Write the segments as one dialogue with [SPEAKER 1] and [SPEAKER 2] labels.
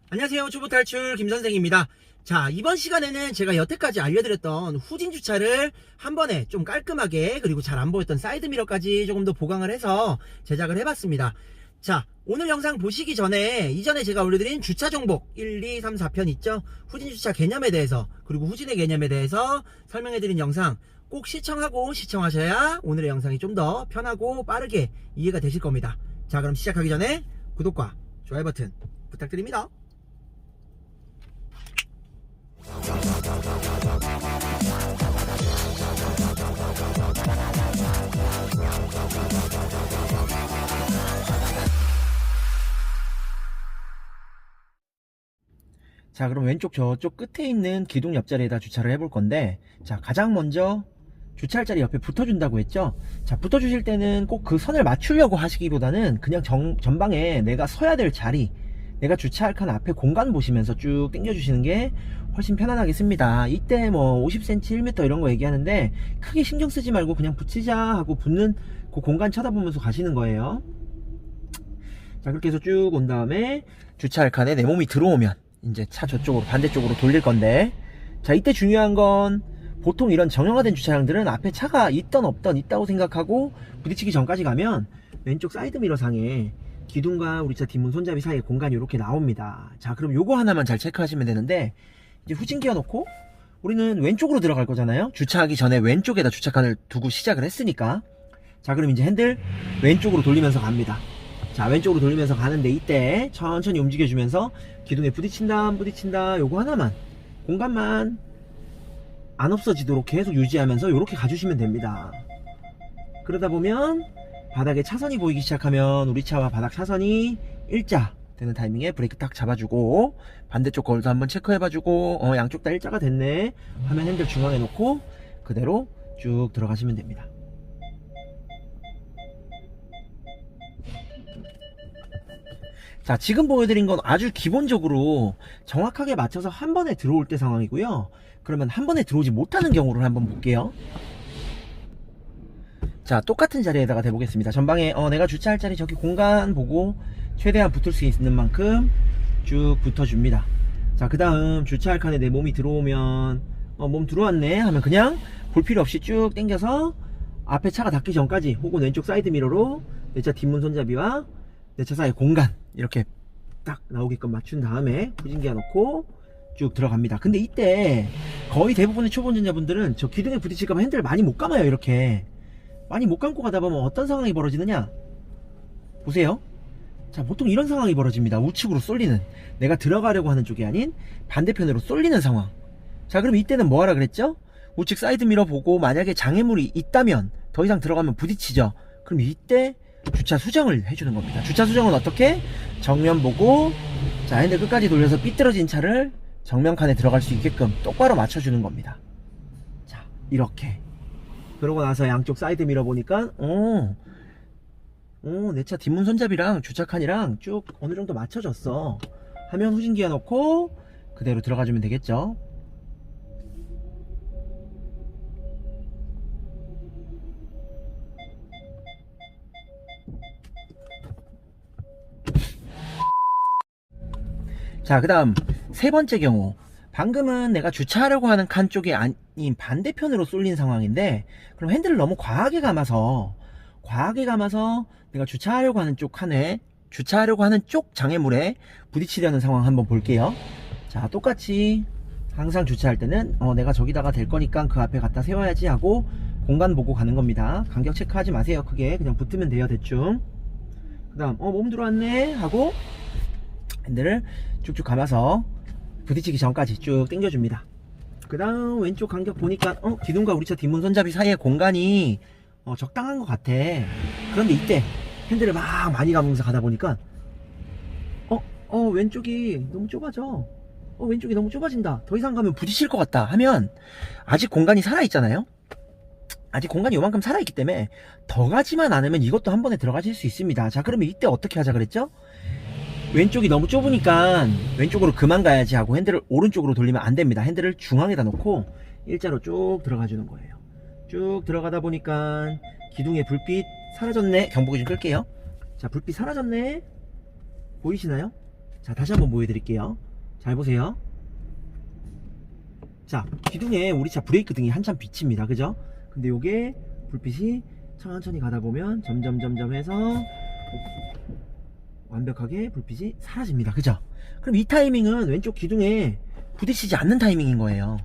[SPEAKER 1] 안녕하세요. 초보 탈출 김선생입니다. 자, 이번 시간에는 제가 여태까지 알려드렸던 후진 주차를 한 번에 좀 깔끔하게, 그리고 잘 안 보였던 사이드미러까지 조금 더 보강을 해서 제작을 해봤습니다. 자, 오늘 영상 보시기 전에 이전에 제가 올려드린 주차 정복 1, 2, 3, 4편 있죠? 후진 주차 개념에 대해서, 그리고 후진의 개념에 대해서 설명해드린 영상 꼭 시청하고 시청하셔야 오늘의 영상이 좀 더 편하고 빠르게 이해가 되실 겁니다. 자, 그럼 시작하기 전에 구독과 좋아요 버튼 부탁드립니다. 자, 그럼 왼쪽 저쪽 끝에 있는 기둥 옆자리에다 주차를 해볼 건데, 자, 가장 먼저 주차할 자리 옆에 붙어준다고 했죠. 자, 붙어주실 때는 꼭 그 선을 맞추려고 하시기보다는 그냥 전방에 내가 서야 될 자리, 내가 주차할 칸 앞에 공간 보시면서 쭉 당겨주시는 게 훨씬 편안하겠습니다. 이때 뭐 50cm, 1m 이런 거 얘기하는데 크게 신경 쓰지 말고 그냥 붙이자 하고 붙는 그 공간 쳐다보면서 가시는 거예요. 자, 그렇게 해서 쭉 온 다음에 주차할 칸에 내 몸이 들어오면 이제 차 저쪽으로 반대쪽으로 돌릴 건데, 자, 이때 중요한 건 보통 이런 정형화된 주차장들은 앞에 차가 있던 없던 있다고 생각하고 부딪히기 전까지 가면 왼쪽 사이드미러 상에 기둥과 우리 차 뒷문 손잡이 사이에 공간이 이렇게 나옵니다. 자, 그럼 요거 하나만 잘 체크하시면 되는데, 이제 후진기어 놓고 우리는 왼쪽으로 들어갈 거잖아요. 주차하기 전에 왼쪽에다 주차칸을 두고 시작을 했으니까. 자, 그럼 이제 핸들 왼쪽으로 돌리면서 갑니다. 자, 왼쪽으로 돌리면서 가는데 이때 천천히 움직여주면서 기둥에 부딪힌다 안 부딪힌다 요거 하나만, 공간만 안 없어지도록 계속 유지하면서 이렇게 가주시면 됩니다. 그러다 보면 바닥에 차선이 보이기 시작하면 우리 차와 바닥 차선이 일자 되는 타이밍에 브레이크 딱 잡아주고, 반대쪽 거울도 한번 체크해봐주고, 양쪽 다 일자가 됐네 하면 핸들 중앙에 놓고 그대로 쭉 들어가시면 됩니다. 자, 지금 보여드린 건 아주 기본적으로 정확하게 맞춰서 한 번에 들어올 때 상황이고요. 그러면 한 번에 들어오지 못하는 경우를 한번 볼게요. 자, 똑같은 자리에다가 대보겠습니다. 전방에 내가 주차할 자리 저기 공간 보고 최대한 붙을 수 있는 만큼 쭉 붙어줍니다. 자, 그 다음 주차할 칸에 내 몸이 들어오면 몸 들어왔네 하면 그냥 볼 필요 없이 쭉 당겨서 앞에 차가 닿기 전까지, 혹은 왼쪽 사이드 미러로 내 차 뒷문 손잡이와 내 차 사이 공간 이렇게 딱 나오게끔 맞춘 다음에 후진기어 놓고 쭉 들어갑니다. 근데 이때 거의 대부분의 초보 운전자분들은 저 기둥에 부딪힐까봐 핸들을 많이 못 감아요. 이렇게 많이 못 감고 가다 보면 어떤 상황이 벌어지느냐 보세요. 자, 보통 이런 상황이 벌어집니다. 우측으로 쏠리는, 내가 들어가려고 하는 쪽이 아닌 반대편으로 쏠리는 상황. 자, 그럼 이때는 뭐 하라 그랬죠? 우측 사이드 미러 보고 만약에 장애물이 있다면 더 이상 들어가면 부딪히죠. 그럼 이때 주차 수정을 해주는 겁니다. 주차 수정은 어떻게? 정면 보고, 자, 핸들 끝까지 돌려서 삐뚤어진 차를 정면 칸에 들어갈 수 있게끔 똑바로 맞춰주는 겁니다. 자, 이렇게. 그러고 나서 양쪽 사이드 미러 보니까 내 차 뒷문 손잡이랑 주차칸이랑 쭉 어느 정도 맞춰졌어 하면 후진기어 놓고 그대로 들어가주면 되겠죠. 자, 그 다음 세 번째 경우, 방금은 내가 주차하려고 하는 칸 쪽이 아닌 반대편으로 쏠린 상황인데, 그럼 핸들을 너무 과하게 감아서 내가 주차하려고 하는 쪽 칸에, 주차하려고 하는 쪽 장애물에 부딪히려는 상황 한번 볼게요. 자, 똑같이 항상 주차할 때는 내가 저기다가 댈 거니까 그 앞에 갖다 세워야지 하고 공간 보고 가는 겁니다. 간격 체크하지 마세요. 크게 그냥 붙으면 돼요. 대충. 그 다음 몸 들어왔네 하고 핸들을 쭉쭉 감아서 부딪히기 전까지 쭉 당겨줍니다. 그 다음 왼쪽 간격 보니까 기둥과 우리 차 뒷문 손잡이 사이의 공간이 적당한 것 같아. 그런데 이때 핸들을 막 많이 감으면서 가다 보니까 왼쪽이 너무 좁아져. 왼쪽이 너무 좁아진다. 더 이상 가면 부딪힐 것 같다 하면 아직 공간이 살아있잖아요. 아직 공간이 요만큼 살아있기 때문에 더 가지만 않으면 이것도 한 번에 들어가실 수 있습니다. 자, 그러면 이때 어떻게 하자 그랬죠? 왼쪽이 너무 좁으니까 왼쪽으로 그만 가야지 하고 핸들을 오른쪽으로 돌리면 안 됩니다. 핸들을 중앙에다 놓고 일자로 쭉 들어가 주는 거예요. 쭉 들어가다 보니까 기둥에 불빛 사라졌네. 경보기 좀 끌게요. 자, 불빛 사라졌네. 보이시나요? 자, 다시 한번 보여드릴게요. 잘 보세요. 자, 기둥에 우리 차 브레이크 등이 한참 비칩니다. 그죠? 근데 요게 불빛이 천천히 가다 보면 점점 해서 완벽하게 불빛이 사라집니다. 그죠? 그럼 이 타이밍은 왼쪽 기둥에 부딪히지 않는 타이밍인 거예요.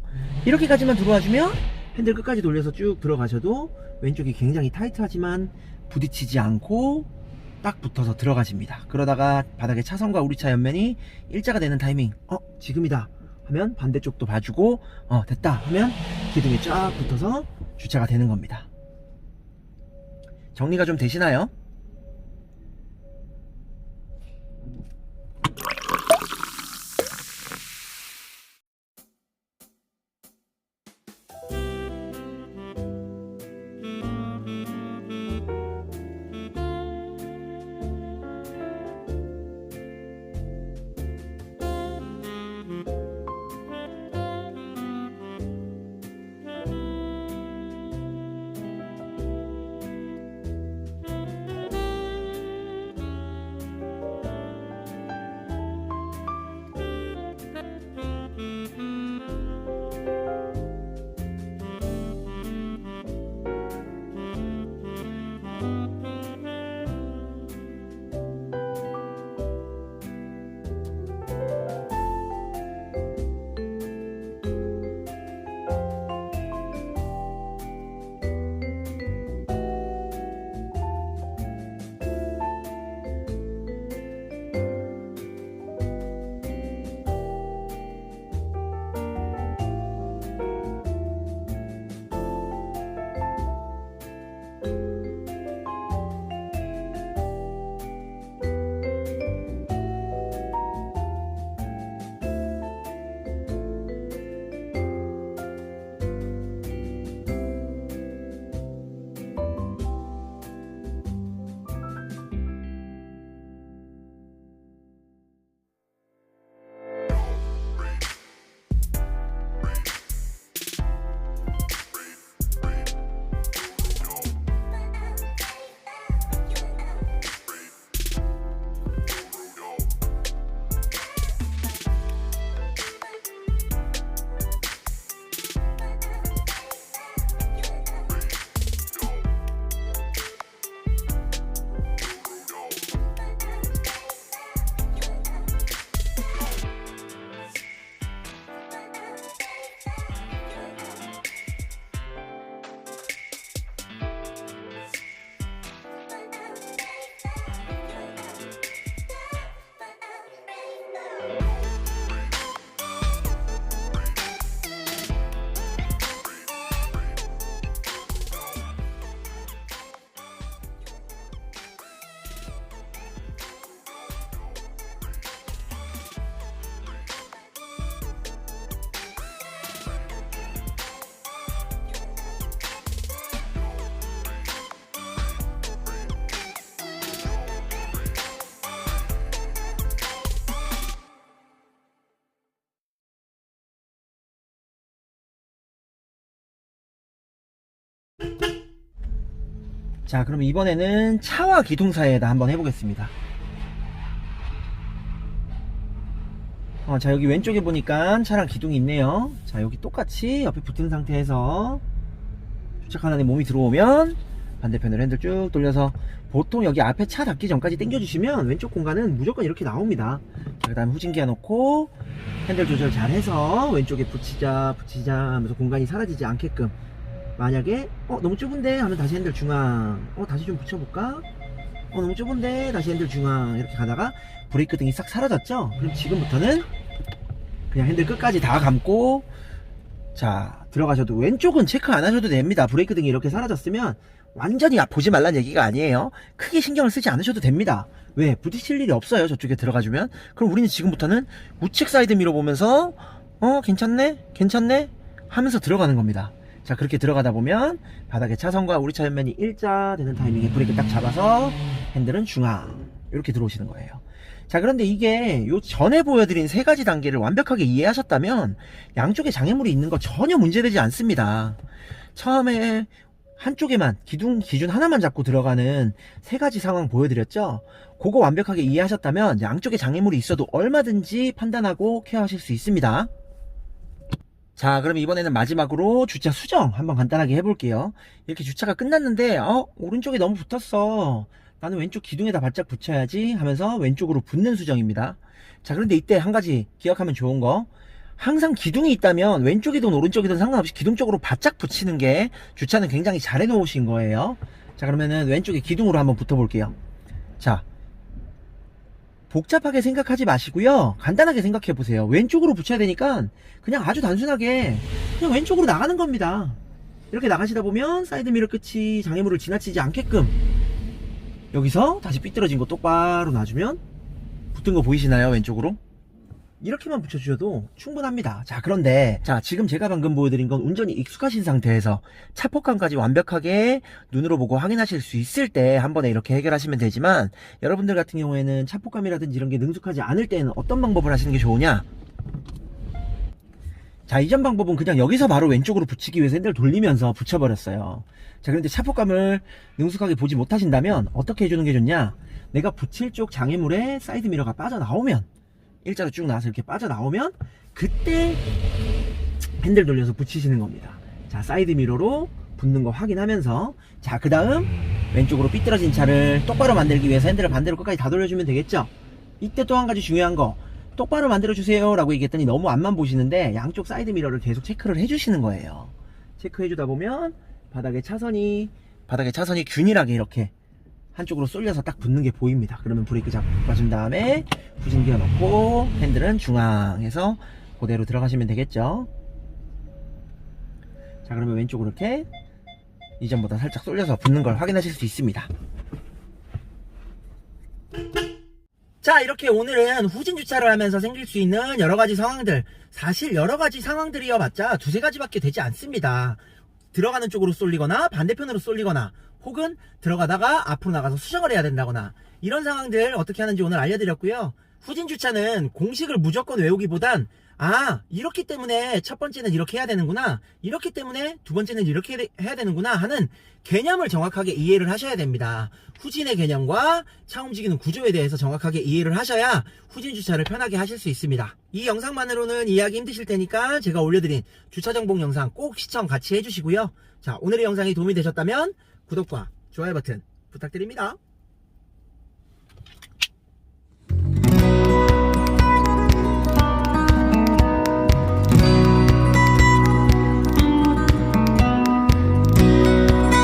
[SPEAKER 1] 이렇게까지만 들어와주면 핸들 끝까지 돌려서 쭉 들어가셔도 왼쪽이 굉장히 타이트하지만 부딪히지 않고 딱 붙어서 들어가집니다. 그러다가 바닥에 차선과 우리 차 옆면이 일자가 되는 타이밍, 지금이다 하면 반대쪽도 봐주고, 됐다 하면 기둥에 쫙 붙어서 주차가 되는 겁니다. 정리가 좀 되시나요? 자, 그럼 이번에는 차와 기둥 사이에다 한번 해보겠습니다. 자, 여기 왼쪽에 보니까 차랑 기둥이 있네요. 자, 여기 똑같이 옆에 붙은 상태에서 주차 하나에 몸이 들어오면 반대편으로 핸들 쭉 돌려서, 보통 여기 앞에 차 닿기 전까지 당겨주시면 왼쪽 공간은 무조건 이렇게 나옵니다. 자, 그 다음에 후진기어 놓고 핸들 조절 잘 해서 왼쪽에 붙이자 하면서 공간이 사라지지 않게끔, 만약에 너무 좁은데 하면 다시 핸들 중앙, 다시 좀 붙여볼까, 너무 좁은데 다시 핸들 중앙, 이렇게 가다가 브레이크 등이 싹 사라졌죠. 그럼 지금부터는 그냥 핸들 끝까지 다 감고, 자, 들어가셔도, 왼쪽은 체크 안 하셔도 됩니다. 브레이크 등이 이렇게 사라졌으면 완전히 보지 말란 얘기가 아니에요. 크게 신경을 쓰지 않으셔도 됩니다. 왜? 부딪힐 일이 없어요. 저쪽에 들어가주면. 그럼 우리는 지금부터는 우측 사이드 미러 보면서 괜찮네 하면서 들어가는 겁니다. 자, 그렇게 들어가다 보면 바닥에 차선과 우리 차 옆면이 일자 되는 타이밍에 브레이크 딱 잡아서 핸들은 중앙, 이렇게 들어오시는 거예요. 자, 그런데 이게 요 전에 보여드린 세 가지 단계를 완벽하게 이해하셨다면 양쪽에 장애물이 있는 거 전혀 문제되지 않습니다. 처음에 한쪽에만 기준 하나만 잡고 들어가는 세 가지 상황 보여드렸죠. 그거 완벽하게 이해하셨다면 양쪽에 장애물이 있어도 얼마든지 판단하고 케어하실 수 있습니다. 자, 그럼 이번에는 마지막으로 주차 수정 한번 간단하게 해볼게요. 이렇게 주차가 끝났는데 오른쪽에 너무 붙었어, 나는 왼쪽 기둥에다 바짝 붙여야지 하면서 왼쪽으로 붙는 수정입니다. 자, 그런데 이때 한 가지 기억하면 좋은 거, 항상 기둥이 있다면 왼쪽이든 오른쪽이든 상관없이 기둥 쪽으로 바짝 붙이는 게 주차는 굉장히 잘 해놓으신 거예요. 자, 그러면은 왼쪽에 기둥으로 한번 붙어볼게요. 자, 복잡하게 생각하지 마시고요, 간단하게 생각해 보세요. 왼쪽으로 붙여야 되니까 그냥 아주 단순하게 그냥 왼쪽으로 나가는 겁니다. 이렇게 나가시다 보면 사이드미러 끝이 장애물을 지나치지 않게끔 여기서 다시 삐뚤어진 거 똑바로 놔주면 붙은 거 보이시나요? 왼쪽으로 이렇게만 붙여주셔도 충분합니다. 자, 그런데 지금 제가 방금 보여드린 건 운전이 익숙하신 상태에서 차폭감까지 완벽하게 눈으로 보고 확인하실 수 있을 때 한 번에 이렇게 해결하시면 되지만, 여러분들 같은 경우에는 차폭감이라든지 이런 게 능숙하지 않을 때는 어떤 방법을 하시는 게 좋으냐, 자, 이전 방법은 그냥 여기서 바로 왼쪽으로 붙이기 위해서 핸들 돌리면서 붙여버렸어요. 자, 그런데 차폭감을 능숙하게 보지 못하신다면 어떻게 해주는 게 좋냐, 내가 붙일 쪽 장애물에 사이드미러가 빠져나오면, 일자로 쭉 나와서 이렇게 빠져나오면 그때 핸들 돌려서 붙이시는 겁니다. 자, 사이드미러로 붙는 거 확인하면서, 자, 그 다음 왼쪽으로 삐뚤어진 차를 똑바로 만들기 위해서 핸들을 반대로 끝까지 다 돌려주면 되겠죠. 이때 또 한 가지 중요한 거, 똑바로 만들어주세요 라고 얘기했더니 너무 앞만 보시는데 양쪽 사이드미러를 계속 체크를 해주시는 거예요. 체크해주다 보면 바닥에 차선이 균일하게 이렇게 한쪽으로 쏠려서 딱 붙는 게 보입니다. 그러면 브레이크 잡고 가준 다음에 후진기어 넣고 핸들은 중앙에서 그대로 들어가시면 되겠죠. 자, 그러면 왼쪽으로 이렇게 이전보다 살짝 쏠려서 붙는 걸 확인하실 수 있습니다. 자, 이렇게 오늘은 후진 주차를 하면서 생길 수 있는 여러가지 상황들, 사실 여러가지 상황들이어봤자 두세 가지밖에 되지 않습니다. 들어가는 쪽으로 쏠리거나 반대편으로 쏠리거나, 혹은 들어가다가 앞으로 나가서 수정을 해야 된다거나, 이런 상황들 어떻게 하는지 오늘 알려드렸고요. 후진 주차는 공식을 무조건 외우기보단 이렇기 때문에 첫 번째는 이렇게 해야 되는구나, 이렇기 때문에 두 번째는 이렇게 해야 되는구나 하는 개념을 정확하게 이해를 하셔야 됩니다. 후진의 개념과 차 움직이는 구조에 대해서 정확하게 이해를 하셔야 후진 주차를 편하게 하실 수 있습니다. 이 영상만으로는 이해하기 힘드실 테니까 제가 올려드린 주차 정복 영상 꼭 시청 같이 해주시고요. 자, 오늘의 영상이 도움이 되셨다면 구독과 좋아요 버튼 부탁드립니다.